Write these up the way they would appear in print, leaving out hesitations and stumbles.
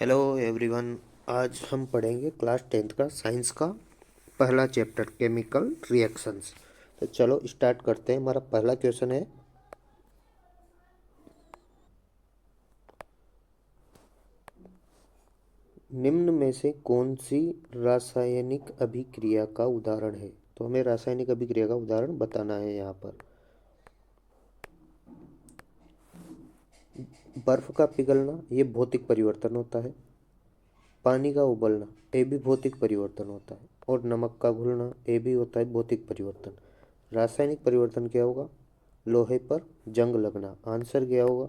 Hello everyone. आज हम पढ़ेंगे क्लास 10th का साइंस का पहला चैप्टर केमिकल रिएक्शंस। तो चलो स्टार्ट करते हैं। हमारा पहला क्वेश्चन है, निम्न में से कौन सी रासायनिक अभिक्रिया का उदाहरण है। तो हमें रासायनिक अभिक्रिया का उदाहरण बताना है। यहाँ पर बर्फ का पिघलना ये भौतिक परिवर्तन होता है, पानी का उबलना ये भी भौतिक परिवर्तन होता है, और नमक का घुलना ये भी होता है भौतिक परिवर्तन। रासायनिक परिवर्तन क्या होगा? लोहे पर जंग लगना। आंसर क्या होगा?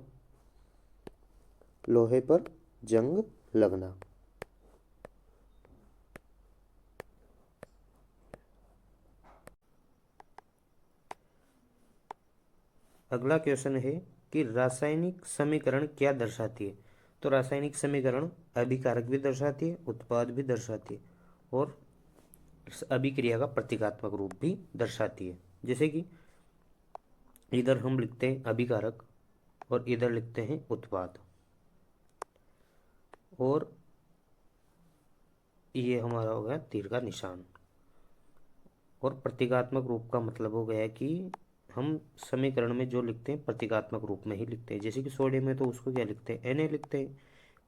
लोहे पर जंग लगना। अगला क्वेश्चन है कि रासायनिक समीकरण क्या दर्शाती है। तो रासायनिक समीकरण अभिकारक भी दर्शाती है, उत्पाद भी दर्शाती है, और अभिक्रिया का प्रतीकात्मक रूप भी दर्शाती है। जैसे कि इधर हम लिखते हैं अभिकारक और इधर लिखते हैं उत्पाद, और ये हमारा हो गया तीर का निशान। और प्रतीकात्मक रूप का मतलब हो गया कि हम समीकरण में जो लिखते हैं प्रतीकात्मक रूप में ही लिखते हैं। जैसे कि सोडियम में तो उसको क्या लिखते हैं? Na लिखते हैं।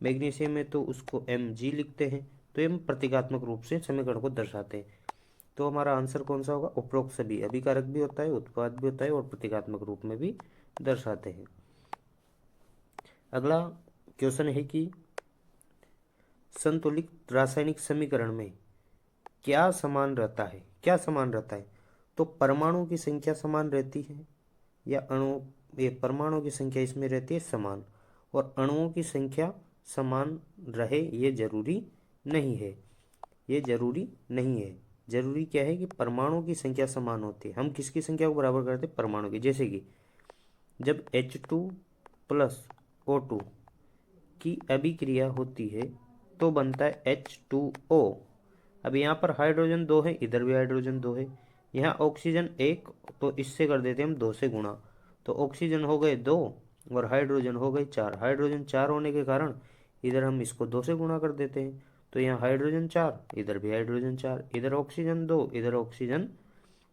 मैग्नीशियम में तो उसको Mg लिखते हैं। तो ये हम प्रतीकात्मक रूप से समीकरण को दर्शाते हैं। तो हमारा आंसर कौन सा होगा? उपरोक्त सभी अभिकारक भी होता है, उत्पाद भी होता है, और प्रतीकात्मक रूप में भी दर्शाते हैं। अगला क्वेश्चन है कि संतुलित रासायनिक समीकरण में क्या समान रहता है? क्या समान रहता है? तो परमाणु की संख्या समान रहती है, या ये परमाणु की संख्या इसमें रहती है समान, और अणुओं की संख्या समान रहे ये जरूरी नहीं है। ये जरूरी नहीं है। जरूरी क्या है कि परमाणु की संख्या समान होती है। हम किसकी संख्या को बराबर करते हैं? परमाणु की। जैसे कि जब H2 प्लस O2 की अभिक्रिया होती है तो बनता है H2O। अब यहाँ पर हाइड्रोजन 2 है, इधर भी हाइड्रोजन 2 है। यहाँ ऑक्सीजन 1, तो इससे कर देते हैं हम 2 से गुणा। तो ऑक्सीजन हो गए 2 और हाइड्रोजन हो गए 4। हाइड्रोजन 4 होने के कारण इधर हम इसको 2 से गुणा कर देते हैं। तो यहाँ हाइड्रोजन 4, इधर भी हाइड्रोजन 4, इधर ऑक्सीजन 2, इधर ऑक्सीजन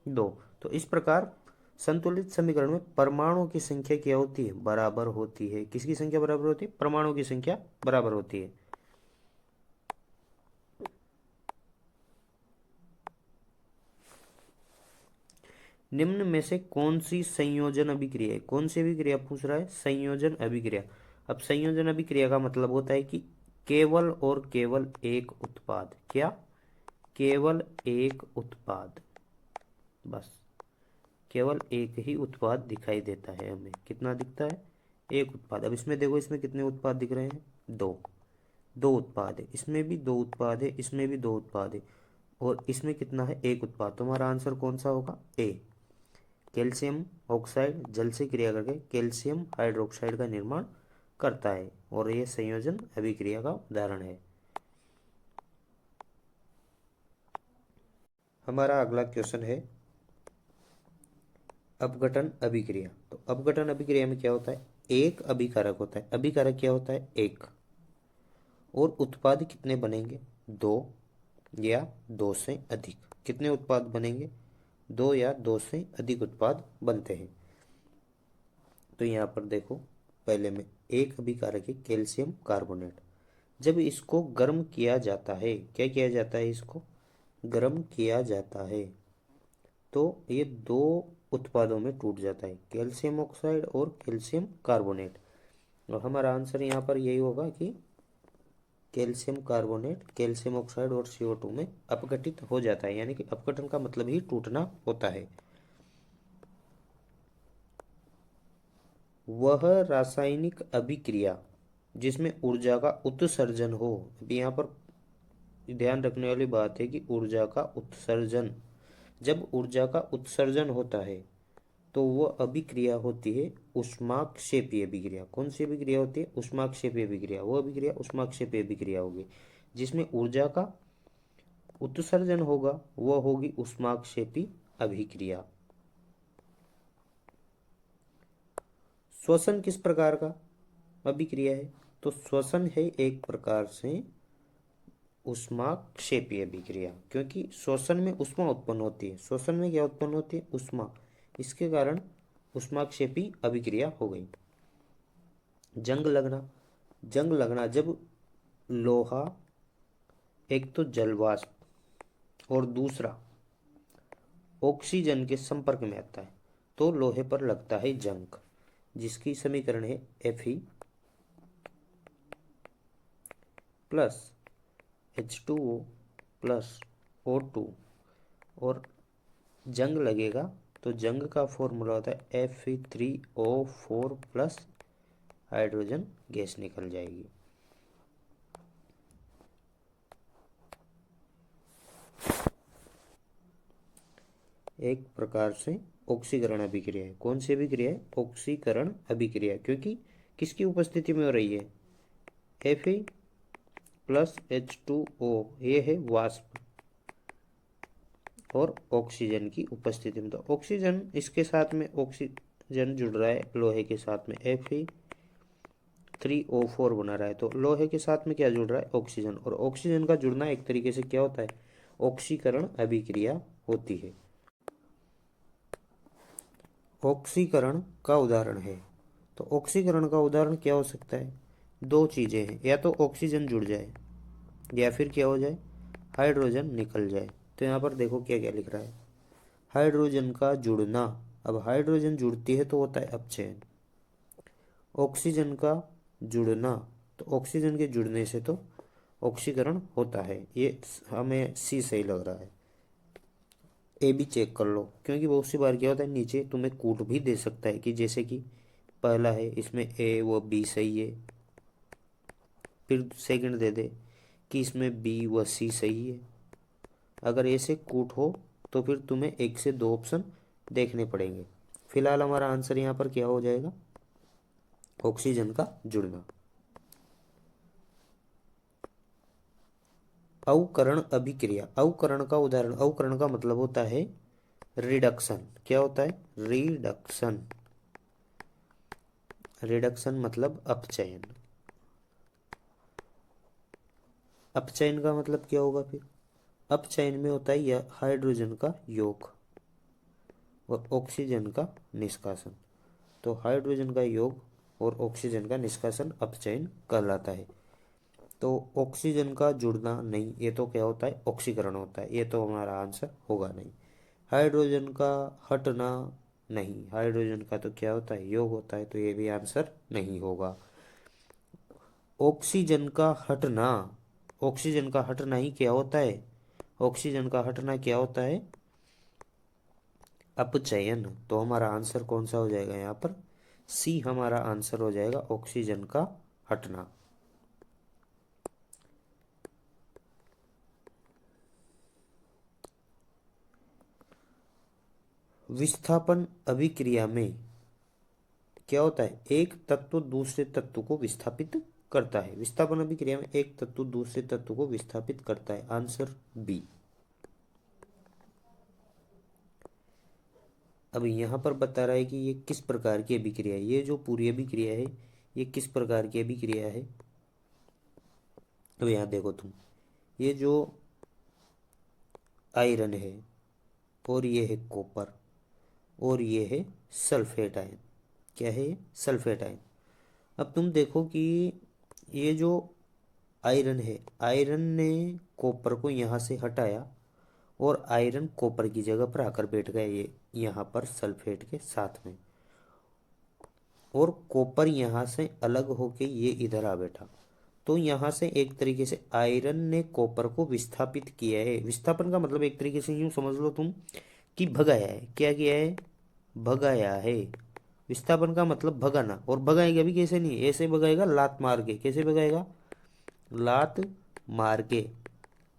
2। तो इस प्रकार संतुलित समीकरण में परमाणु की संख्या क्या होती है? बराबर होती है। किसकी संख्या बराबर होती है? परमाणु की संख्या बराबर होती है। निम्न में से कौन सी संयोजन अभिक्रिया है? कौन सी अभिक्रिया पूछ रहा है? संयोजन अभिक्रिया। अब संयोजन अभिक्रिया का मतलब होता है कि केवल और केवल एक उत्पाद। क्या? केवल एक उत्पाद, बस केवल एक ही उत्पाद दिखाई देता है हमें। कितना दिखता है? एक उत्पाद। अब इसमें देखो, इसमें कितने उत्पाद दिख रहे हैं? दो। दो उत्पाद है, इसमें भी दो उत्पाद है, इसमें भी दो उत्पाद है, और इसमें कितना है? एक उत्पाद। तो हमारा आंसर कौन सा होगा? ए। कैल्शियम ऑक्साइड जल से क्रिया करके कैल्शियम हाइड्रोक्साइड का निर्माण करता है, और यह संयोजन अभिक्रिया का उदाहरण है। हमारा अगला क्वेश्चन है अपघटन अभिक्रिया। तो अपघटन अभिक्रिया में क्या होता है? एक अभिकारक होता है। अभिकारक क्या होता है? एक। और उत्पाद कितने बनेंगे? दो या दो से अधिक। कितने उत्पाद बनेंगे? दो या दो से अधिक उत्पाद बनते हैं। तो यहाँ पर देखो, पहले में एक अभिकारक है कैल्शियम कार्बोनेट। जब इसको गर्म किया जाता है, क्या किया जाता है? इसको गर्म किया जाता है तो ये दो उत्पादों में टूट जाता है, कैल्शियम ऑक्साइड और कैल्शियम कार्बोनेट। और हमारा आंसर यहाँ पर यही होगा कि कैल्शियम कार्बोनेट कैल्शियम ऑक्साइड और CO2 में अपघटित हो जाता है। यानी कि अपघटन का मतलब ही टूटना होता है। वह रासायनिक अभिक्रिया जिसमें ऊर्जा का उत्सर्जन हो। अभी यहाँ पर ध्यान रखने वाली बात है कि ऊर्जा का उत्सर्जन, जब ऊर्जा का उत्सर्जन होता है तो वह अभिक्रिया होती है ऊष्माक्षेपी अभिक्रिया। कौन सी अभिक्रिया होती है? ऊष्माक्षेपी अभिक्रिया। वो अभिक्रिया ऊष्माक्षेपी अभिक्रिया होगी जिसमें ऊर्जा का उत्सर्जन होगा, वह होगी ऊष्माक्षेपी अभिक्रिया। श्वसन किस प्रकार का अभिक्रिया है? तो श्वसन है एक प्रकार से ऊष्माक्षेपी अभिक्रिया, क्योंकि श्वसन में ऊष्मा उत्पन्न होती है। श्वसन में क्या उत्पन्न होती है? ऊष्मा। इसके कारण ऊष्माक्षेपी अभिक्रिया हो गई। जंग लगना, जंग लगना जब लोहा एक तो जलवाष्प और दूसरा ऑक्सीजन के संपर्क में आता है तो लोहे पर लगता है जंग, जिसकी समीकरण है Fe plus H2O plus O2। और जंग लगेगा तो जंग का फॉर्मूला होता है Fe3O4 प्लस हाइड्रोजन गैस निकल जाएगी। एक प्रकार से ऑक्सीकरण अभिक्रिया है। कौन सी अभिक्रिया है? ऑक्सीकरण अभिक्रिया, क्योंकि किसकी उपस्थिति में हो रही है? Fe प्लस H2O, ये है वाष्प, और ऑक्सीजन की उपस्थिति में। तो ऑक्सीजन, इसके साथ में ऑक्सीजन जुड़ रहा है लोहे के साथ में, Fe3O4 बना रहा है। तो लोहे के साथ में क्या जुड़ रहा है? ऑक्सीजन। और ऑक्सीजन का जुड़ना एक तरीके से क्या होता है? ऑक्सीकरण अभिक्रिया होती है। ऑक्सीकरण का उदाहरण है, तो ऑक्सीकरण का उदाहरण क्या हो सकता है? दो चीज़ें हैं, या तो ऑक्सीजन जुड़ जाए या फिर क्या हो जाए? हाइड्रोजन निकल जाए। तो यहाँ पर देखो क्या क्या लिख रहा है, हाइड्रोजन का जुड़ना। अब हाइड्रोजन जुड़ती है तो होता है अपचयन। ऑक्सीजन का जुड़ना, तो ऑक्सीजन के जुड़ने से तो ऑक्सीकरण होता है। ये हमें सी सही लग रहा है। ए भी चेक कर लो, क्योंकि बहुत सी बार क्या होता है नीचे तुम्हें कूट भी दे सकता है, कि जैसे कि पहला है इसमें ए वो बी सही है, फिर सेकंड दे दे कि इसमें बी व सी सही है। अगर ऐसे कूट हो तो फिर तुम्हें एक से दो ऑप्शन देखने पड़ेंगे। फिलहाल हमारा आंसर यहाँ पर क्या हो जाएगा? ऑक्सीजन का जुड़ना। अवकरण अभिक्रिया, अवकरण का उदाहरण। अवकरण का मतलब होता है रिडक्शन। क्या होता है? रिडक्शन। रिडक्शन मतलब अपचयन। अपचयन का मतलब क्या होगा फिर? अपचयन में होता है यह हाइड्रोजन का योग और ऑक्सीजन का निष्कासन। तो हाइड्रोजन का योग और ऑक्सीजन का निष्कासन अपचयन कहलाता है। तो ऑक्सीजन का जुड़ना नहीं, ये तो क्या होता है? ऑक्सीकरण होता है। ये तो हमारा आंसर होगा नहीं। हाइड्रोजन का हटना नहीं, हाइड्रोजन का तो क्या होता है? योग होता है। तो ये भी आंसर नहीं होगा। ऑक्सीजन का हटना, ऑक्सीजन का हटना ही क्या होता है? ऑक्सीजन का हटना क्या होता है? अपचयन। तो हमारा आंसर कौन सा हो जाएगा यहाँ पर? सी हमारा आंसर हो जाएगा, ऑक्सीजन का हटना। विस्थापन अभिक्रिया में क्या होता है? एक तत्व दूसरे तत्व को विस्थापित करता है। विस्थापन अभिक्रिया में एक तत्व दूसरे तत्व को विस्थापित करता है। Answer B. अब यहाँ पर बता रहा है कि ये किस प्रकार की अभिक्रिया है। ये जो पूरी अभिक्रिया है ये किस प्रकार की अभिक्रिया है? अब यहाँ देखो तुम, ये जो आयरन है और ये है कॉपर और ये है सल्फेट आयन। क्या है ये? Sulphate ion. अब तुम देखो कि ये जो आयरन है, आयरन ने कॉपर को यहाँ से हटाया और आयरन कॉपर की जगह पर आकर बैठ गया ये यहाँ पर सल्फेट के साथ में, और कॉपर यहाँ से अलग होके ये इधर आ बैठा। तो यहाँ से एक तरीके से आयरन ने कॉपर को विस्थापित किया है। विस्थापन का मतलब एक तरीके से यूँ समझ लो तुम कि भगाया है। क्या किया है? भगाया है। विस्थापन का मतलब भगाना। और भगाएगा भी कैसे? नहीं ऐसे भगाएगा, लात मार के। कैसे भगाएगा? लात मार के।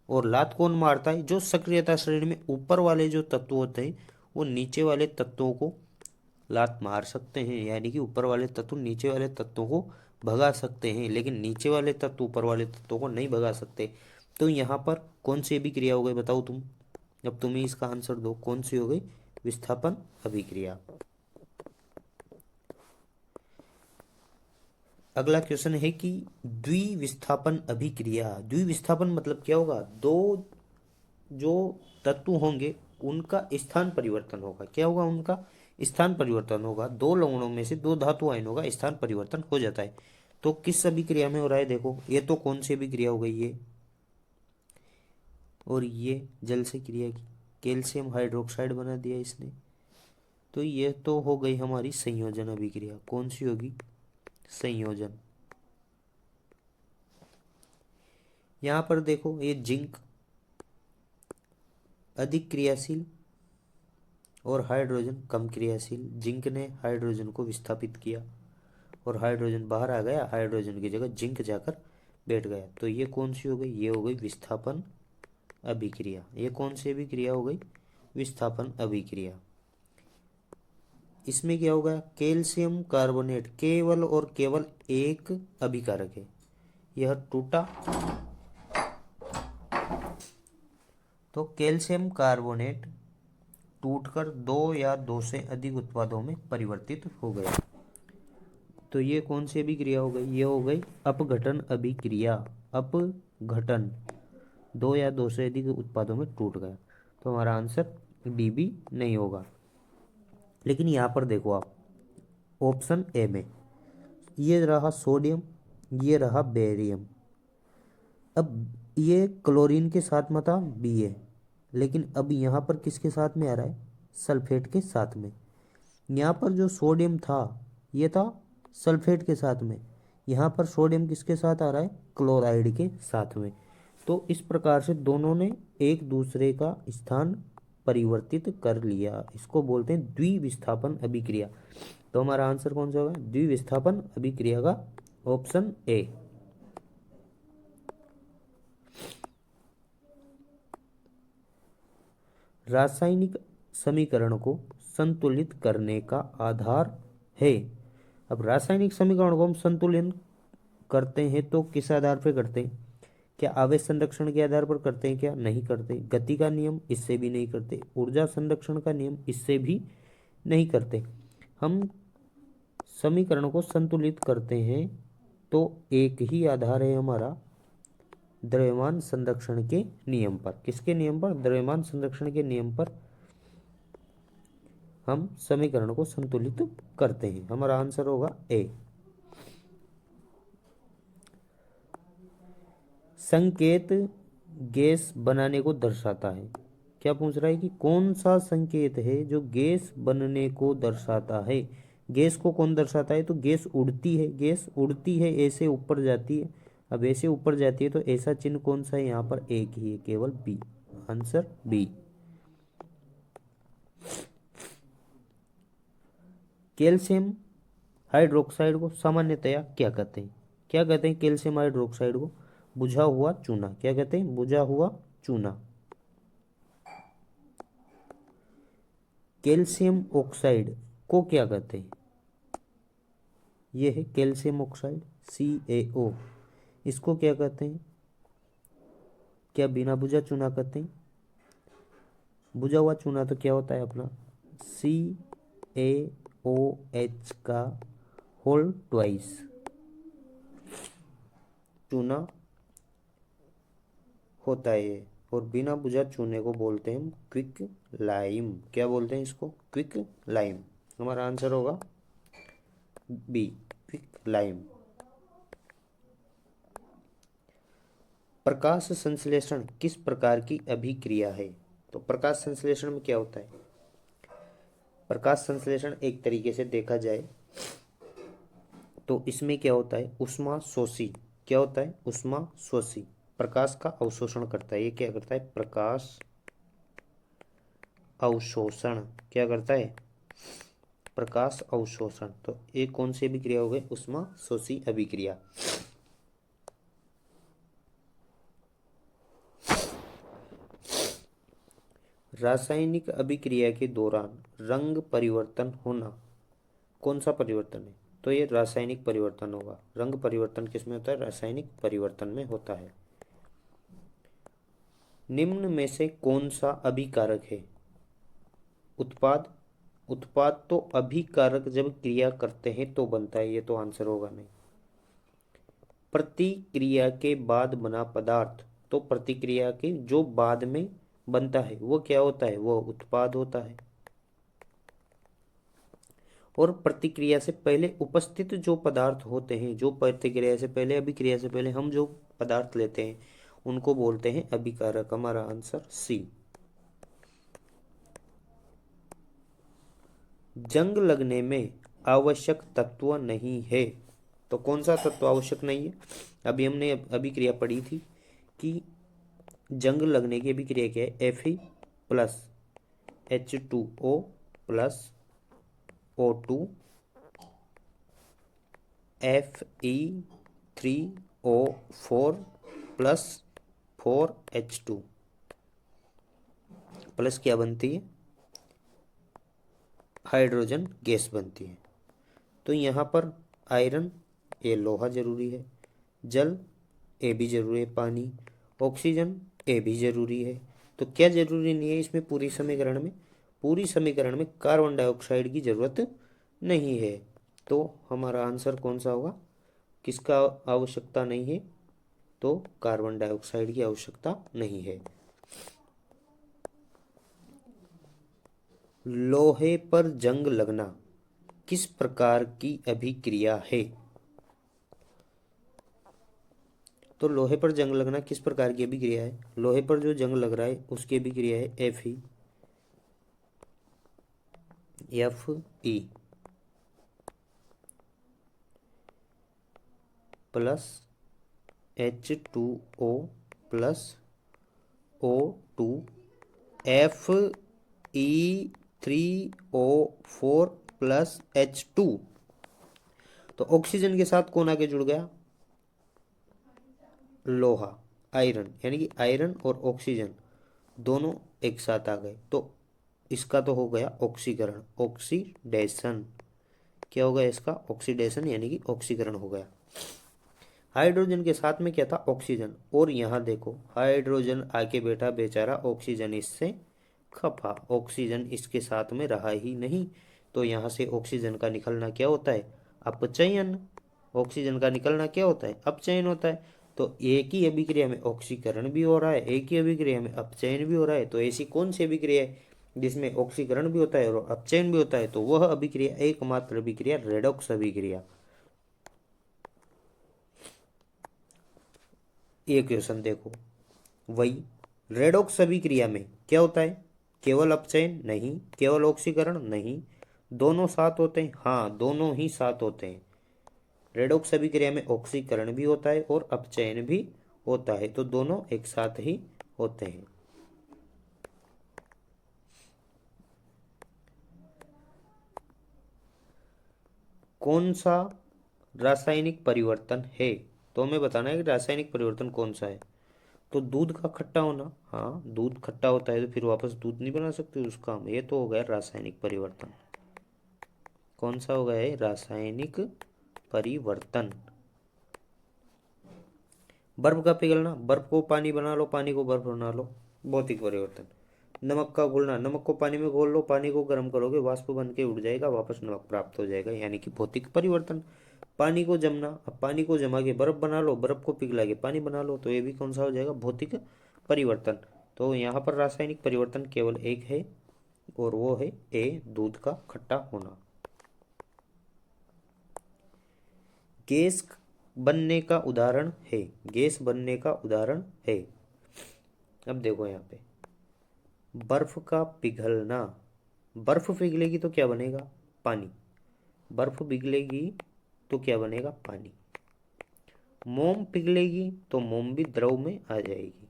और लात कौन मारता है? जो सक्रियता श्रेणी में ऊपर वाले जो तत्व होते हैं वो नीचे वाले तत्वों को लात मार सकते हैं, यानी कि ऊपर वाले तत्व नीचे वाले तत्वों को भगा सकते हैं, लेकिन नीचे वाले तत्व ऊपर वाले तत्वों को नहीं भगा सकते। तो यहाँ पर कौन सी अभिक्रिया हो गई बताओ तुम? अब तुम ही इसका आंसर दो, कौन सी हो गई? विस्थापन अभिक्रिया। अगला क्वेश्चन है कि द्विविस्थापन अभिक्रिया, द्विविस्थापन मतलब क्या होगा, दो जो तत्व होंगे उनका स्थान परिवर्तन होगा। क्या होगा, उनका स्थान परिवर्तन होगा। दो लवणों में से दो धातु आयनों का स्थान परिवर्तन हो जाता है। तो किस अभिक्रिया में हो रहा है, देखो ये तो कौन सी अभिक्रिया हो गई ये, और ये जल से क्रिया की, कैल्शियम हाइड्रोक्साइड बना दिया इसने। तो ये तो हो गई हमारी संयोजन अभिक्रिया। कौन सी होगी, संयोजन। यहाँ पर देखो ये जिंक अधिक क्रियाशील और हाइड्रोजन कम क्रियाशील। जिंक ने हाइड्रोजन को विस्थापित किया और हाइड्रोजन बाहर आ गया, हाइड्रोजन की जगह जिंक जाकर बैठ गया। तो ये कौन सी हो गई, ये हो गई विस्थापन अभिक्रिया। ये कौन सी अभिक्रिया हो गई, विस्थापन अभिक्रिया। इसमें क्या होगा, कैल्शियम कार्बोनेट केवल और केवल एक अभिकारक है, यह टूटा। तो कैल्शियम कार्बोनेट टूटकर दो या दो से अधिक उत्पादों में परिवर्तित हो गया। तो ये कौन सी अभिक्रिया हो गई, ये हो गई अपघटन अभिक्रिया। अपघटन, दो या दो से अधिक उत्पादों में टूट गया। तो हमारा आंसर डी भी नहीं होगा। लेकिन यहाँ पर देखो आप, ऑप्शन ए में ये रहा सोडियम, ये रहा बेरियम। अब ये क्लोरीन के साथ में था बी है, लेकिन अब यहाँ पर किसके साथ में आ रहा है, सल्फेट के साथ में। यहाँ पर जो सोडियम था ये था सल्फेट के साथ में, यहाँ पर सोडियम किसके साथ आ रहा है, क्लोराइड के साथ में। तो इस प्रकार से दोनों ने एक दूसरे का स्थान परिवर्तित कर लिया। इसको बोलते हैं द्विविस्थापन अभिक्रिया। तो हमारा आंसर कौन सा होगा, द्विविस्थापन अभिक्रिया का ऑप्शन ए। रासायनिक समीकरण को संतुलित करने का आधार है। अब रासायनिक समीकरण को हम संतुलित करते हैं तो किस आधार पर करते हैं, क्या आवेश संरक्षण के आधार पर करते हैं, क्या नहीं करते। गति का नियम, इससे भी नहीं करते। ऊर्जा संरक्षण का नियम, इससे भी नहीं करते। हम समीकरण को संतुलित करते हैं तो एक ही आधार है हमारा, द्रव्यमान संरक्षण के नियम पर। किसके नियम पर, द्रव्यमान संरक्षण के नियम पर हम समीकरण को संतुलित करते हैं। हमारा आंसर होगा ए। संकेत गैस बनाने को दर्शाता है। क्या पूछ रहा है कि कौन सा संकेत है जो गैस बनने को दर्शाता है। गैस को कौन दर्शाता है, तो गैस उड़ती है, गैस उड़ती है, ऐसे ऊपर जाती है। अब ऐसे ऊपर जाती है तो ऐसा चिन्ह कौन सा है, यहाँ पर एक ही है, केवल B. Answer B. Calcium hydroxide को सामान्यतया क्या कहते हैं, क्या कहते हैं कैल्शियम हाइड्रोक्साइड को, बुझा हुआ चूना। क्या कहते हैं, बुझा हुआ चूना। कैल्शियम ऑक्साइड को क्या कहते हैं, यह है कैल्शियम ऑक्साइड CaO। इसको क्या कहते हैं, क्या बिना बुझा चूना कहते हैं। बुझा हुआ चूना तो क्या होता है अपना CaOH का होल ट्वाइस चूना होता है ये। और बिना बुझा चूने को बोलते हैं हम क्विक लाइम। क्या बोलते हैं इसको, क्विक लाइम। हमारा आंसर होगा बी, क्विक लाइम। प्रकाश संश्लेषण किस प्रकार की अभिक्रिया है। तो प्रकाश संश्लेषण में क्या होता है, प्रकाश संश्लेषण एक तरीके से देखा जाए तो इसमें क्या होता है, ऊष्मा शोषी। क्या होता है, ऊष्मा शोषी, प्रकाश का अवशोषण करता है। ये क्या करता है, प्रकाश अवशोषण। क्या करता है, प्रकाश अवशोषण। तो एक कौन सी अभिक्रिया हो गई, ऊष्मा शोषी अभिक्रिया। रासायनिक अभिक्रिया के दौरान रंग परिवर्तन होना कौन सा परिवर्तन है, तो ये रासायनिक परिवर्तन होगा। रंग परिवर्तन किसमें होता है, रासायनिक परिवर्तन में होता है। निम्न में से कौन सा अभिकारक है, उत्पाद। उत्पाद तो अभिकारक जब क्रिया करते हैं तो बनता है, ये तो आंसर होगा नहीं। प्रतिक्रिया के बाद बना पदार्थ, तो प्रतिक्रिया के जो बाद में बनता है वो क्या होता है, वो उत्पाद होता है। और प्रतिक्रिया से पहले उपस्थित जो पदार्थ होते हैं, जो प्रतिक्रिया से पहले, अभिक्रिया से पहले हम जो पदार्थ लेते हैं उनको बोलते हैं अभिकारक। हमारा आंसर सी। जंग लगने में आवश्यक तत्व नहीं है, तो कौन सा तत्व आवश्यक नहीं है? अभी हमने अभिक्रिया पढ़ी थी कि जंग लगने की अभिक्रिया क्या है, Fe plus H2O plus O2 Fe3O4 plus 4H2 plus क्या बनती है, हाइड्रोजन गैस बनती है। तो यहाँ पर आयरन, ये लोहा जरूरी है, जल ए भी जरूरी है, पानी, ऑक्सीजन ए भी जरूरी है। तो क्या जरूरी नहीं है इसमें पूरी समीकरण में? पूरी समीकरण में कार्बन डाइऑक्साइड की जरूरत नहीं है। तो हमारा आंसर कौन सा होगा, किसका आवश्यकता नहीं है? तो कार्बन डाइऑक्साइड की आवश्यकता नहीं है। लोहे पर जंग लगना किस प्रकार की अभिक्रिया है? तो लोहे पर जंग लगना किस प्रकार की अभिक्रिया है? लोहे पर जो जंग लग रहा है उसकी अभिक्रिया है Fe plus H2O plus O2 Fe3O4 plus H2। तो ऑक्सीजन के साथ कौन आके जुड़ गया? लोहा, आयरन, यानी कि आयरन और ऑक्सीजन दोनों एक साथ आ गए। तो इसका तो हो गया ऑक्सीकरण, ऑक्सीडेशन। क्या हो गया इसका? ऑक्सीडेशन, यानी कि ऑक्सीकरण हो गया। हाइड्रोजन के साथ में क्या था? ऑक्सीजन। और यहाँ देखो हाइड्रोजन आके बैठा बेचारा, ऑक्सीजन इससे खपा, ऑक्सीजन इसके साथ में रहा ही नहीं। तो यहाँ से ऑक्सीजन का निकलना क्या होता है? अपचयन। ऑक्सीजन का निकलना क्या होता है? अपचयन होता है। तो एक ही अभिक्रिया में ऑक्सीकरण भी हो रहा है, एक ही अभिक्रिया में अपचयन भी हो रहा है। तो ऐसी कौन सी अभिक्रिया है जिसमें ऑक्सीकरण भी होता है और अपचयन भी होता है? तो वह अभिक्रिया, एकमात्र अभिक्रिया, रेडॉक्स अभिक्रिया। ये क्वेश्चन देखो, वही रेडॉक्स अभिक्रिया में क्या होता है? केवल अपचयन नहीं, केवल ऑक्सीकरण नहीं, दोनों साथ होते हैं। हाँ, दोनों ही साथ होते हैं। रेडॉक्स अभिक्रिया में ऑक्सीकरण भी होता है और अपचयन भी होता है, तो दोनों एक साथ ही होते हैं। कौन सा रासायनिक परिवर्तन है? तो हमें बताना है कि रासायनिक परिवर्तन कौन सा है। तो दूध का खट्टा होना, हाँ दूध खट्टा होता है तो फिर वापस दूध नहीं बना सकते उसका हम, ये तो हो गया रासायनिक परिवर्तन। कौन सा हो गया है? रासायनिक परिवर्तन। बर्फ का पिघलना, बर्फ को पानी बना लो, पानी को बर्फ बना लो, भौतिक परिवर्तन। नमक का घुलना, नमक को पानी में घोल लो, पानी को गर्म करोगे, वाष्प बन के उड़ जाएगा, वापस नमक प्राप्त हो जाएगा, यानी कि भौतिक परिवर्तन। पानी को जमना, अब पानी को जमा के बर्फ बना लो, बर्फ को पिघला के पानी बना लो, तो ये भी कौन सा हो जाएगा? भौतिक परिवर्तन। तो यहाँ पर रासायनिक परिवर्तन केवल एक है और वो है ए, दूध का खट्टा होना। गैस बनने का उदाहरण है, गैस बनने का उदाहरण है। अब देखो यहाँ पे बर्फ का पिघलना, बर्फ पिघलेगी तो क्या बनेगा? पानी। बर्फ पिघलेगी तो क्या बनेगा? पानी। मोम पिघलेगी तो मोम भी द्रव में आ जाएगी।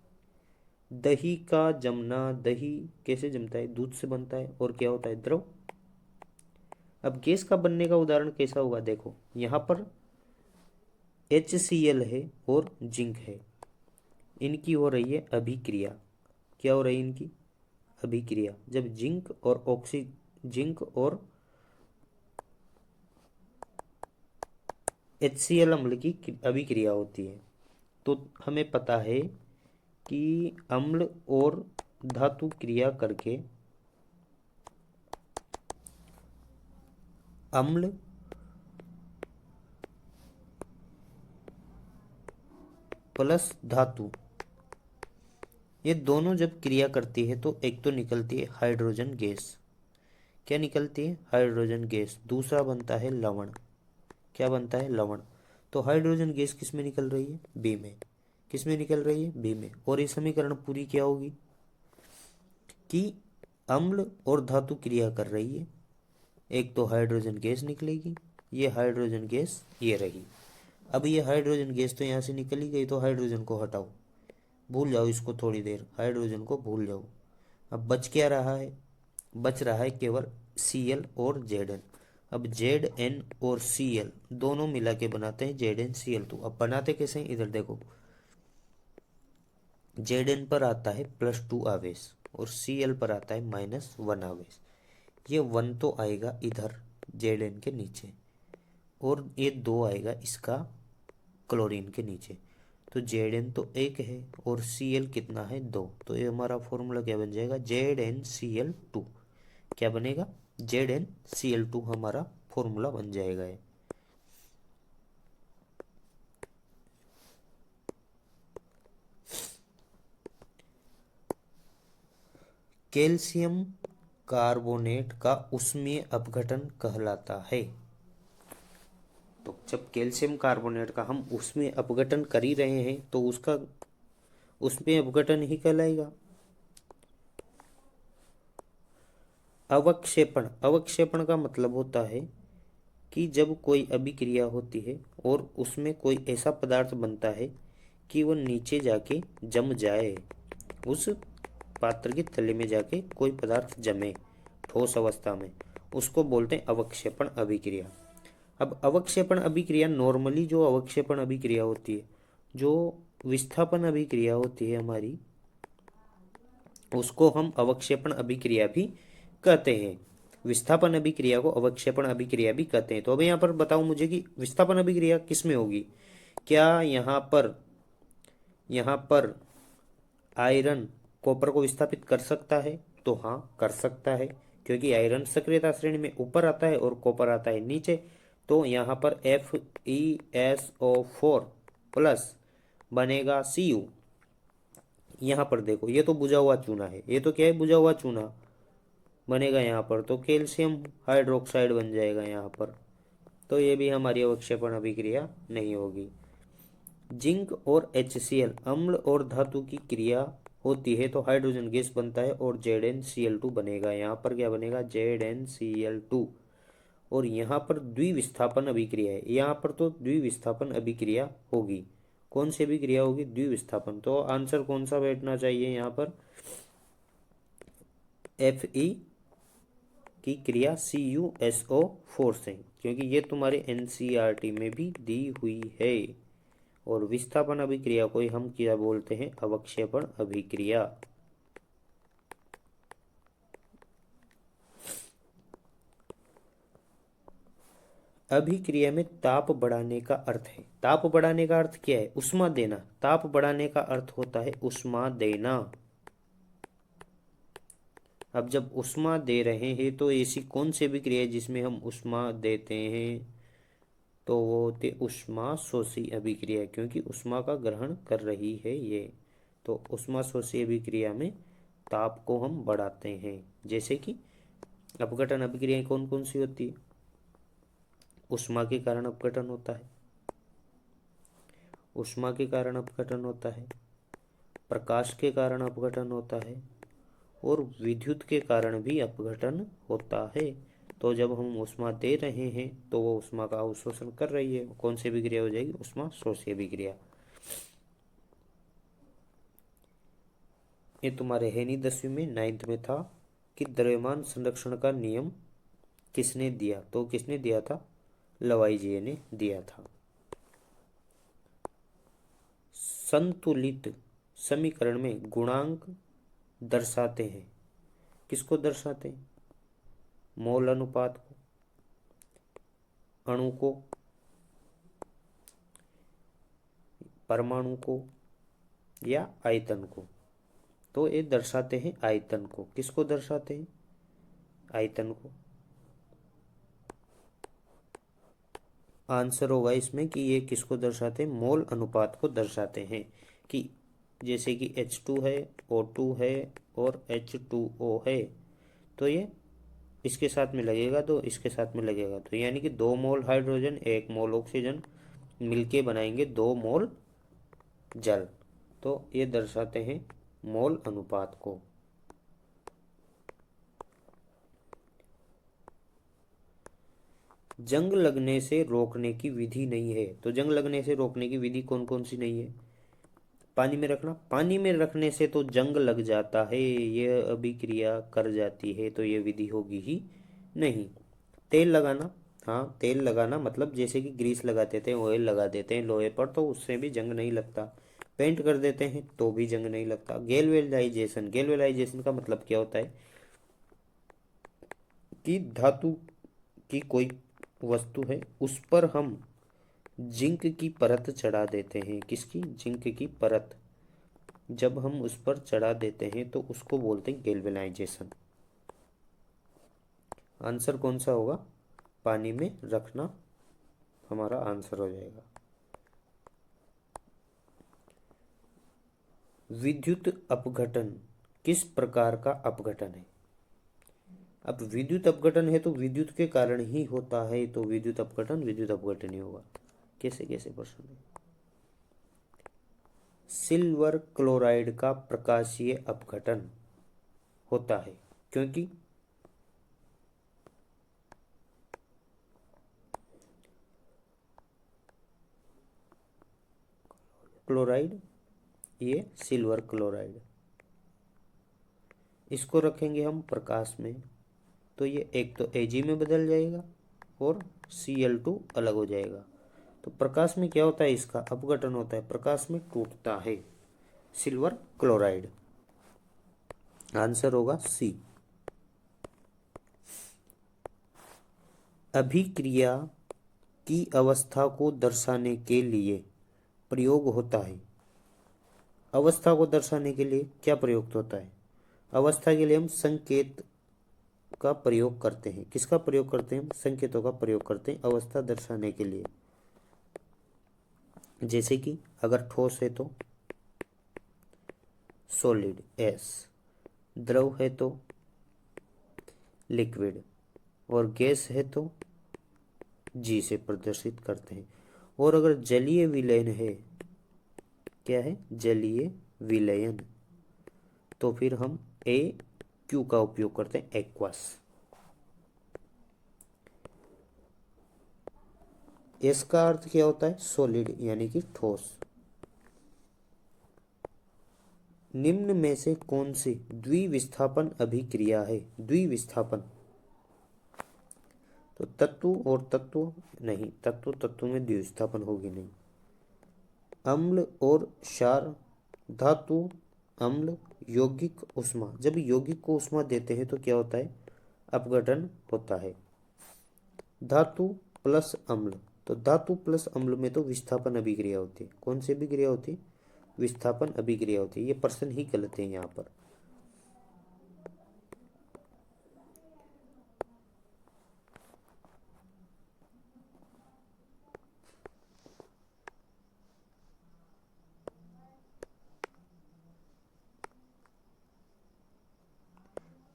दही का जमना, दही कैसे जमता है? दूध से बनता है और क्या होता है? द्रव। अब गैस का बनने का उदाहरण कैसा होगा? देखो यहाँ पर HCl है और जिंक है, इनकी हो रही है अभिक्रिया। क्या हो रही है इनकी? अभिक्रिया। जब जिंक और HCl अम्ल की अभिक्रिया होती है, तो हमें पता है कि अम्ल और धातु क्रिया करके अम्ल प्लस धातु, ये दोनों जब क्रिया करती है तो एक तो निकलती है हाइड्रोजन गैस। क्या निकलती है? Hydrogen gas. दूसरा बनता है लवण। क्या बनता है? लवण। तो हाइड्रोजन गैस किस में निकल रही है? बी में। किस में निकल रही है? बी में। और ये समीकरण पूरी क्या होगी कि अम्ल और धातु क्रिया कर रही है, एक तो हाइड्रोजन गैस निकलेगी, ये हाइड्रोजन गैस ये रही। अब ये हाइड्रोजन गैस तो यहाँ से निकल ही गई, तो हाइड्रोजन को हटाओ, भूल जाओ इसको, थोड़ी देर हाइड्रोजन को भूल जाओ। अब बच क्या रहा है? बच रहा है केवल Cl और Zn। अब Zn और Cl दोनों मिला के बनाते हैं ZnCl2। अब बनाते कैसे हैं? इधर देखो, Zn पर आता है +2 आवेश और Cl पर आता है -1 आवेश। ये 1 तो आएगा इधर Zn के नीचे, और ये 2 आएगा इसका क्लोरीन के नीचे। तो Zn तो 1 है और Cl कितना है? 2। तो ये हमारा फॉर्मूला क्या बन जाएगा? ZnCl2। क्या बनेगा? ZnCl2 हमारा फॉर्मूला बन जाएगा ये। कैल्शियम कार्बोनेट का उष्मीय अपघटन कहलाता है। तो जब कैल्शियम कार्बोनेट का हम उष्मीय अपघटन कर ही रहे हैं तो उसका उष्मीय अपघटन ही कहलाएगा। अवक्षेपण, अवक्षेपण का मतलब होता है कि जब कोई अभिक्रिया होती है और उसमें कोई ऐसा पदार्थ बनता है कि वो नीचे जाके जम जाए, उस पात्र के तले में जाके कोई पदार्थ जमे ठोस अवस्था में, उसको बोलते हैं अवक्षेपण अभिक्रिया। अब अवक्षेपण अभिक्रिया, नॉर्मली जो अवक्षेपण अभिक्रिया होती है, जो विस्थापन अभिक्रिया होती है हमारी, उसको हम अवक्षेपण अभिक्रिया भी कहते हैं। विस्थापन अभिक्रिया को अवक्षेपण अभिक्रिया भी कहते हैं। तो अब यहाँ पर बताओ मुझे कि विस्थापन अभिक्रिया किस में होगी? क्या यहाँ पर आयरन कॉपर को विस्थापित कर सकता है? तो हाँ, कर सकता है, क्योंकि आयरन सक्रियता श्रेणी में ऊपर आता है और कॉपर आता है नीचे। तो यहाँ पर FeSO4 प्लस बनेगा Cu। यहाँ पर देखो, ये तो बुझा हुआ चूना है, ये तो क्या है? बुझा हुआ चूना बनेगा यहाँ पर, तो कैल्शियम हाइड्रोक्साइड बन जाएगा यहाँ पर। तो ये भी हमारी अवक्षेपण अभिक्रिया नहीं होगी। जिंक और HCl अम्ल और धातु की क्रिया होती है तो हाइड्रोजन गैस बनता है और ZnCl2 बनेगा। यहाँ पर क्या बनेगा? ZnCl2। और यहाँ पर द्विविस्थापन अभिक्रिया है, यहाँ पर तो द्विविस्थापन अभिक्रिया होगी। कौन सी अभिक्रिया होगी? द्विविस्थापन। तो आंसर कौन सा बैठना चाहिए यहाँ पर? Fe की क्रिया CuSO4 से, क्योंकि ये तुम्हारे NCERT में भी दी हुई है। और विस्थापन अभिक्रिया को हम क्या बोलते हैं? अवक्षेपण अभिक्रिया। अभिक्रिया में ताप बढ़ाने का अर्थ है, ताप बढ़ाने का अर्थ क्या है? उष्मा देना। ताप बढ़ाने का अर्थ होता है उष्मा देना। अब जब उष्मा दे रहे हैं तो ऐसी कौन सी अभिक्रिया है जिसमें हम उष्मा देते हैं? तो वो होती उष्मा शोषी अभिक्रिया, क्योंकि उष्मा का ग्रहण कर रही है ये। तो उष्मा शोषी अभिक्रिया में ताप को हम बढ़ाते हैं। जैसे कि अपघटन अभिक्रियाएं कौन कौन सी होती है? उष्मा के कारण अपघटन होता है, उष्मा के कारण अपघटन होता है, प्रकाश के कारण अपघटन होता है, और विद्युत के कारण भी अपघटन होता है। तो जब हम उष्मा दे रहे हैं तो वो उष्मा का अवशोषण कर रही है, कौन सी अभिक्रिया हो जाएगी? उष्मा शोषी अभिक्रिया। ये तुम्हारे है नहीं 10वीं में, 9th में था कि द्रव्यमान संरक्षण का नियम किसने दिया? तो किसने दिया था? लवाइजिए ने दिया था। संतुलित समीकरण में गुणांक दर्शाते हैं, किसको दर्शाते हैं? मोल अनुपात को, अणु को, परमाणु को, या आयतन को? तो ये दर्शाते हैं आयतन को। किसको दर्शाते हैं? आयतन को। आंसर होगा इसमें कि ये किसको दर्शाते हैं, मोल अनुपात को दर्शाते हैं। कि जैसे कि H2 है, O2 है और H2O है, तो ये इसके साथ में लगेगा तो इसके साथ में लगेगा, तो यानी कि 2 मोल हाइड्रोजन 1 मोल ऑक्सीजन मिलके बनाएंगे 2 मोल जल। तो ये दर्शाते हैं मोल अनुपात को। जंग लगने से रोकने की विधि नहीं है, तो जंग लगने से रोकने की विधि कौन कौन सी नहीं है। पानी में रखना, पानी में रखने से तो जंग लग जाता है, यह अभिक्रिया कर जाती है, तो ये विधि होगी ही नहीं। तेल लगाना, हाँ तेल लगाना मतलब जैसे कि ग्रीस लगा देते हैं, ऑयल लगा देते हैं लोहे पर, तो उससे भी जंग नहीं लगता। पेंट कर देते हैं तो भी जंग नहीं लगता। गैल्वेनाइजेशन, गैल्वेनाइजेशन का मतलब क्या होता है कि धातु की कोई वस्तु है उस पर हम जिंक की परत चढ़ा देते हैं। किसकी, जिंक की परत जब हम उस पर चढ़ा देते हैं तो उसको बोलते हैं गैल्वेनाइजेशन। आंसर कौन सा होगा, पानी में रखना हमारा आंसर हो जाएगा। विद्युत अपघटन किस प्रकार का अपघटन है। अब विद्युत अपघटन है तो विद्युत के कारण ही होता है, तो विद्युत अपघटन विद्युत अपघटन ही होगा। कैसे कैसे प्रश्न है। सिल्वर क्लोराइड का प्रकाशीय अपघटन होता है क्योंकि क्लोराइड, ये सिल्वर क्लोराइड, इसको रखेंगे हम प्रकाश में तो ये एक तो Ag में बदल जाएगा और Cl2 अलग हो जाएगा। तो प्रकाश में क्या होता है, इसका अपघटन होता है, प्रकाश में टूटता है सिल्वर क्लोराइड। आंसर होगा सी। अभिक्रिया की अवस्था को दर्शाने के लिए प्रयोग होता है। अवस्था को दर्शाने के लिए क्या प्रयोग होता है, अवस्था के लिए हम संकेत का प्रयोग करते हैं। किसका प्रयोग करते हैं, संकेतों का प्रयोग करते हैं अवस्था दर्शाने के लिए। जैसे कि अगर ठोस है तो सॉलिड एस, द्रव है तो लिक्विड, और गैस है तो जी से प्रदर्शित करते हैं। और अगर जलीय विलयन है, क्या है, जलीय विलयन, तो फिर हम ए क्यू का उपयोग करते हैं, एक्वस। एस का अर्थ क्या होता है, सॉलिड यानी कि ठोस। निम्न में से कौन सी द्विविस्थापन अभिक्रिया है, द्विविस्थापन, तो तत्व और तत्व नहीं, तत्व तत्व में द्विविस्थापन होगी नहीं। अम्ल और क्षार, धातु, अम्ल, यौगिक, ऊष्मा, जब यौगिक को ऊष्मा देते हैं तो क्या होता है, अपघटन होता है। धातु प्लस अम्ल, तो धातु प्लस अम्ल में तो विस्थापन अभिक्रिया होती है। कौन सी अभिक्रिया होती है, विस्थापन अभिक्रिया होती है। ये प्रश्न ही गलत है यहाँ पर।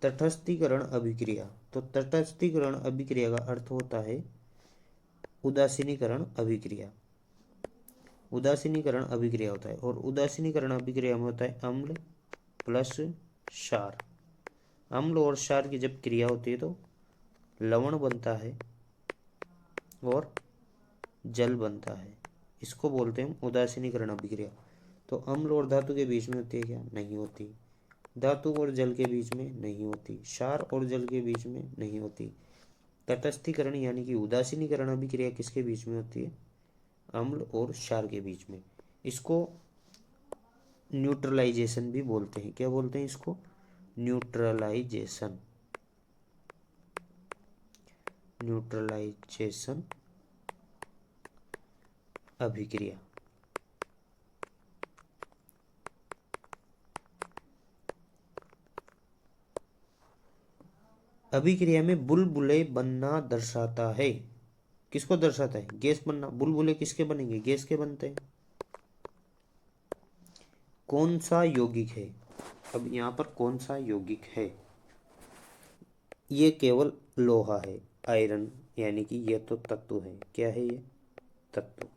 तटस्थीकरण अभिक्रिया, तो तटस्थीकरण अभिक्रिया का अर्थ होता है उदासीनीकरण अभिक्रिया। उदासीनीकरण अभिक्रिया होता है, और उदासीनीकरण अभिक्रिया में होता है अम्ल प्लस क्षार। अम्ल और क्षार की जब क्रिया होती है तो लवण बनता है और जल बनता है, इसको बोलते हैं उदासीनीकरण अभिक्रिया। तो अम्ल और धातु के बीच में होती है क्या, नहीं होती। धातु और जल के बीच में नहीं होती, क्षार और जल के बीच में नहीं होती। तटस्थीकरण यानी कि उदासीनीकरण अभिक्रिया किसके बीच में होती है, अम्ल और क्षार के बीच में। इसको न्यूट्रलाइजेशन भी बोलते हैं। क्या बोलते हैं इसको, न्यूट्रलाइजेशन, न्यूट्रलाइजेशन अभिक्रिया। अभिक्रिया में बुलबुले बनना दर्शाता है। किसको दर्शाता है? गैस बनना। बुलबुले किसके बनेंगे? गैस के बनते हैं। कौन सा यौगिक है? अब यहाँ पर कौन सा यौगिक है? ये केवल लोहा है, आयरन, यानी कि ये तो तत्व है। क्या है ये? तत्व।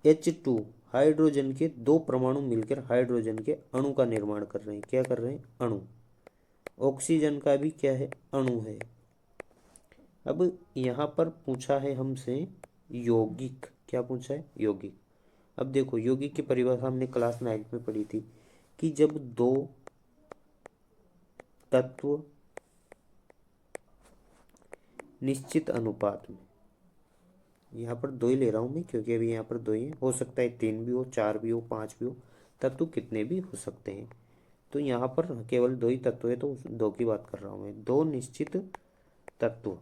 H2 हाइड्रोजन के दो परमाणु मिलकर हाइड्रोजन के अणु का निर्माण कर रहे हैं। क्या कर रहे हैं? अणु। ऑक्सीजन का भी क्या है? अणु है। अब यहाँ पर पूछा है हमसे यौगिक। क्या पूछा है? यौगिक। अब देखो, यौगिक की परिभाषा हमने क्लास 9 में पढ़ी थी कि जब दो तत्व निश्चित अनुपात में, यहाँ पर दो ही ले रहा हूँ मैं क्योंकि अभी यहाँ पर दो ही है, हो सकता है 3 भी हो, 4 भी हो, 5 भी हो, तत्व कितने भी हो सकते हैं। तो यहाँ पर केवल दो ही तत्व है तो दो की बात कर रहा हूँ मैं। दो निश्चित तत्व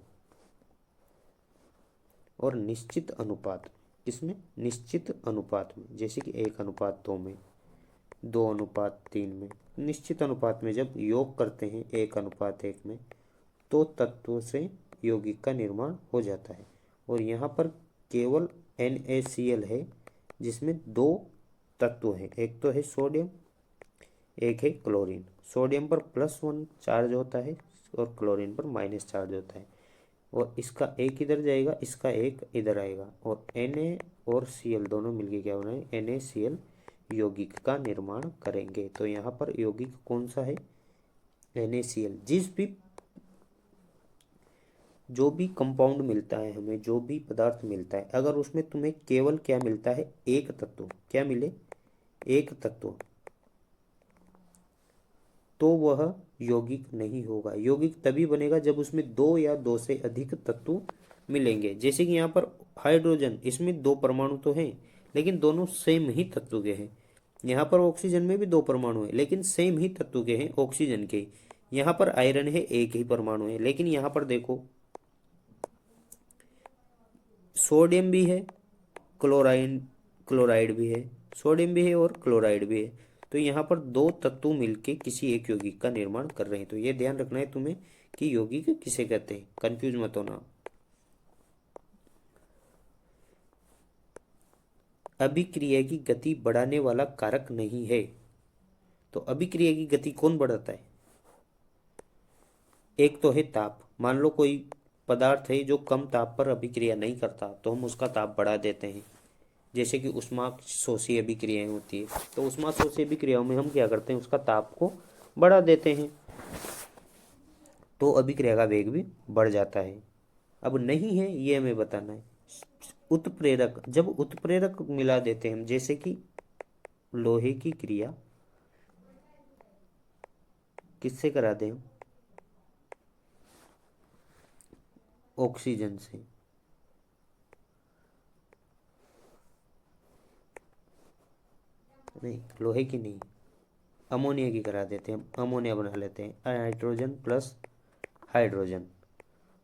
और निश्चित अनुपात। किसमें? निश्चित अनुपात में, जैसे कि 1:2 में, 2:3 में। निश्चित अनुपात में जब योग करते हैं 1:1 में, तो तत्वों से यौगिक का निर्माण हो जाता है। और यहाँ पर केवल NaCl है जिसमें दो तत्व हैं। एक तो है सोडियम, एक है क्लोरीन। सोडियम पर +1 चार्ज होता है और क्लोरीन पर माइनस चार्ज होता है। और इसका एक इधर जाएगा, इसका एक इधर आएगा, और Na और Cl दोनों मिलके क्या बनाए? NaCl यौगिक का निर्माण करेंगे। तो यहाँ पर यौगिक कौन सा है? NaCl। जो भी कंपाउंड मिलता है हमें, जो भी पदार्थ मिलता है, अगर उसमें तुम्हें केवल क्या मिलता है? एक तत्व। क्या मिले? एक तत्व, तो वह यौगिक नहीं होगा। यौगिक तभी बनेगा जब उसमें दो या दो से अधिक तत्व मिलेंगे। जैसे कि यहाँ पर हाइड्रोजन, इसमें दो परमाणु तो हैं लेकिन दोनों सेम ही तत्व के हैं। यहाँ पर ऑक्सीजन में भी दो परमाणु है लेकिन सेम ही तत्व के हैं, ऑक्सीजन के। यहाँ पर आयरन है, एक ही परमाणु है। लेकिन यहाँ पर देखो, सोडियम भी है, क्लोराइड भी है, सोडियम भी है और क्लोराइड भी है। तो यहाँ पर दो तत्व मिलके किसी एक यौगिक का निर्माण कर रहे हैं। तो ये ध्यान रखना है तुम्हें कि यौगिक किसे कहते हैं, कंफ्यूज मत होना। अभिक्रिया की गति बढ़ाने वाला कारक नहीं है। तो अभिक्रिया की गति कौन बढ़ाता है? एक तो है ताप। मान लो कोई पदार्थ है जो कम ताप पर अभिक्रिया नहीं करता, तो हम उसका ताप बढ़ा देते हैं। जैसे कि ऊष्माशोषी अभिक्रियाएं होती है, तो ऊष्माशोषी अभिक्रियाओं में हम क्या करते हैं? उसका ताप को बढ़ा देते हैं, तो अभिक्रिया का वेग भी बढ़ जाता है। अब नहीं है ये हमें बताना है। उत्प्रेरक, जब उत्प्रेरक मिला देते हैं हम, जैसे कि लोहे की क्रिया किससे करा दें? ऑक्सीजन से। नहीं, लोहे की नहीं, अमोनिया की करा देते हैं। अमोनिया बना लेते हैं, हाइड्रोजन प्लस हाइड्रोजन।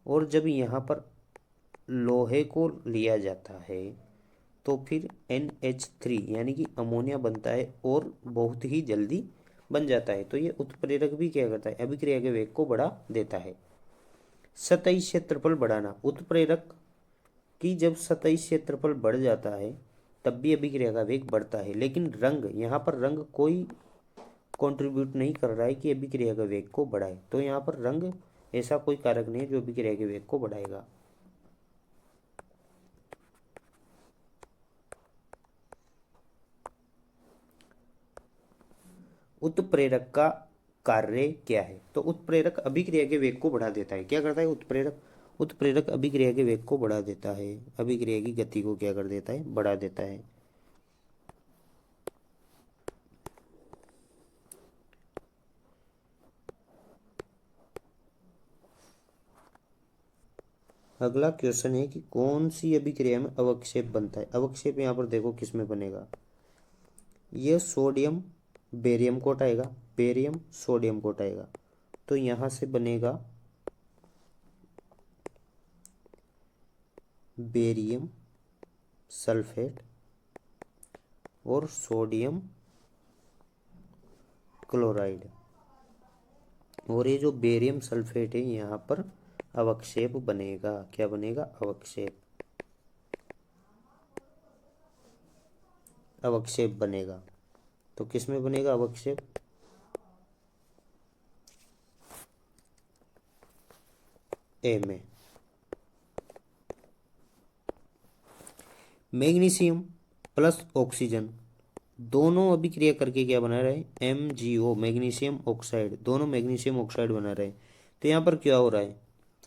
और जब यहाँ पर लोहे को लिया जाता है तो फिर NH3 यानी कि अमोनिया बनता है और बहुत ही जल्दी बन जाता है। तो ये उत्प्रेरक भी क्या करता है? अभिक्रिया के वेग को बढ़ा देता है। सतही क्षेत्रफल बढ़ाना। उत्प्रेरक की जब सतही क्षेत्रफल बढ़ जाता है तब भी अभिक्रिया का वेग बढ़ता है। लेकिन रंग, यहाँ पर रंग कोई कंट्रीब्यूट नहीं कर रहा है कि अभिक्रिया के वेग को बढ़ाए। तो यहाँ पर रंग ऐसा कोई कारक नहीं है जो अभिक्रिया के वेग को बढ़ाएगा। उत्प्रेरक का कार्य क्या है? तो उत्प्रेरक अभिक्रिया के वेग को बढ़ा देता है। क्या करता है उत्प्रेरक? उत्प्रेरक अभिक्रिया के वेग को बढ़ा देता है, अभिक्रिया की गति को क्या कर देता है? बढ़ा देता है। अगला क्वेश्चन है कि कौन सी अभिक्रिया में अवक्षेप बनता है? अवक्षेप यहाँ पर देखो किस में बनेगा। ये सोडियम बेरियम को हटाएगा, बेरियम सोडियम को हटाएगा, तो यहाँ से बनेगा बेरियम सल्फेट और सोडियम क्लोराइड। और ये जो बेरियम सल्फेट है यहाँ पर अवक्षेप बनेगा। क्या बनेगा? अवक्षेप। अवक्षेप बनेगा। तो किस में बनेगा अवक्षेप? ए में। मैग्नीशियम प्लस ऑक्सीजन दोनों अभिक्रिया करके क्या बना रहे हैं? MgO, magnesium oxide. दोनों मैग्नीशियम ऑक्साइड बना रहे हैं। तो यहाँ पर क्या हो रहा है?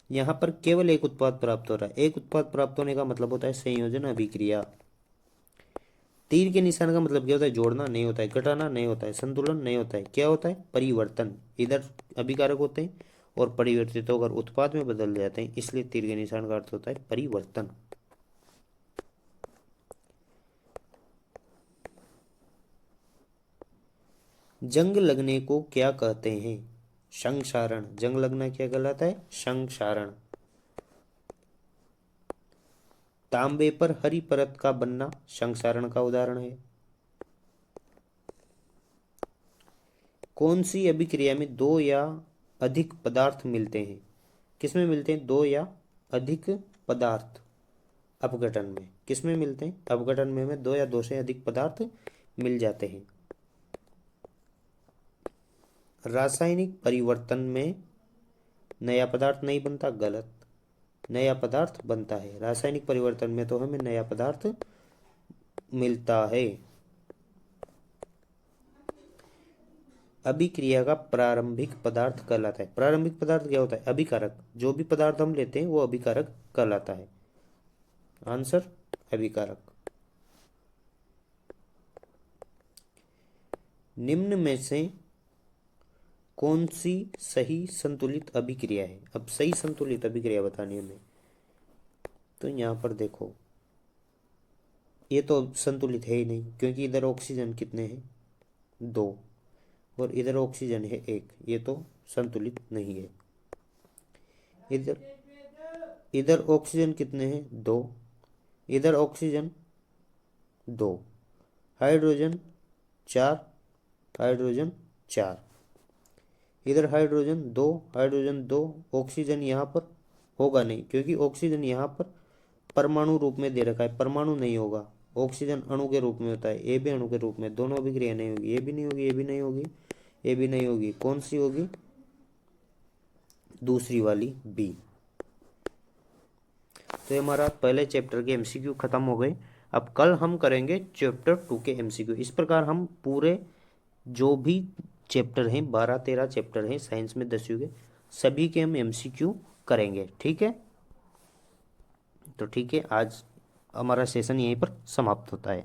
यहाँ पर केवल एक उत्पाद प्राप्त हो रहा है। एक उत्पाद प्राप्त होने का मतलब होता है संयोजन अभिक्रिया। तीर के निशान का मतलब क्या होता है? जोड़ना नहीं होता है, घटाना नहीं होता है, संतुलन नहीं होता है। क्या होता है? परिवर्तन। इधर अभिकारक होते हैं और परिवर्तित होकर उत्पाद में बदल जाते हैं, इसलिए तीर के निशान का अर्थ होता है परिवर्तन। जंग लगने को क्या कहते हैं? संक्षारण। जंग लगना क्या कहलाता है? संक्षारण। तांबे पर हरी परत का बनना संक्षारण का उदाहरण है। कौन सी अभिक्रिया में दो या अधिक पदार्थ मिलते हैं? किसमें मिलते हैं? दो या अधिक पदार्थ अपघटन में। किसमें मिलते हैं? अपघटन में हमें दो या दो से अधिक पदार्थ मिल जाते हैं। रासायनिक परिवर्तन में नया पदार्थ नहीं बनता, गलत। नया पदार्थ बनता है। रासायनिक परिवर्तन में तो हमें नया पदार्थ मिलता है। अभिक्रिया का प्रारंभिक पदार्थ कहलाता है। प्रारंभिक पदार्थ क्या होता है? अभिकारक। जो भी पदार्थ हम लेते हैं वो अभिकारक कहलाता है। आंसर अभिकारक। निम्न में से कौन सी सही संतुलित अभिक्रिया है? अब सही संतुलित अभिक्रिया बतानी है हमें। तो यहाँ पर देखो, ये तो संतुलित है ही नहीं, क्योंकि इधर ऑक्सीजन कितने हैं? दो, और इधर ऑक्सीजन है एक। ये तो संतुलित नहीं है। इधर इधर ऑक्सीजन कितने हैं? दो। इधर ऑक्सीजन दो, हाइड्रोजन चार, हाइड्रोजन चार। इधर हाइड्रोजन दो, हाइड्रोजन दो। ऑक्सीजन यहाँ पर होगा नहीं, क्योंकि ऑक्सीजन यहाँ पर परमाणु रूप में दे रखा है। परमाणु नहीं होगा, ऑक्सीजन अणु के रूप में होता है। ए भी अणु के रूप में। दोनों अभिक्रिया नहीं होगी। ये भी नहीं होगी, ये भी नहीं होगी, ये भी नहीं होगी। कौन सी होगी? दूसरी वाली, बी। तो ये हमारा पहले चैप्टर के MCQ खत्म हो गए। अब कल हम करेंगे चैप्टर 2 के MCQ। इस प्रकार हम पूरे जो भी चैप्टर हैं, 12-13 चैप्टर हैं साइंस में 10वीं के, सभी के हम MCQ करेंगे। ठीक है? तो ठीक है, आज हमारा सेशन यहीं पर समाप्त होता है।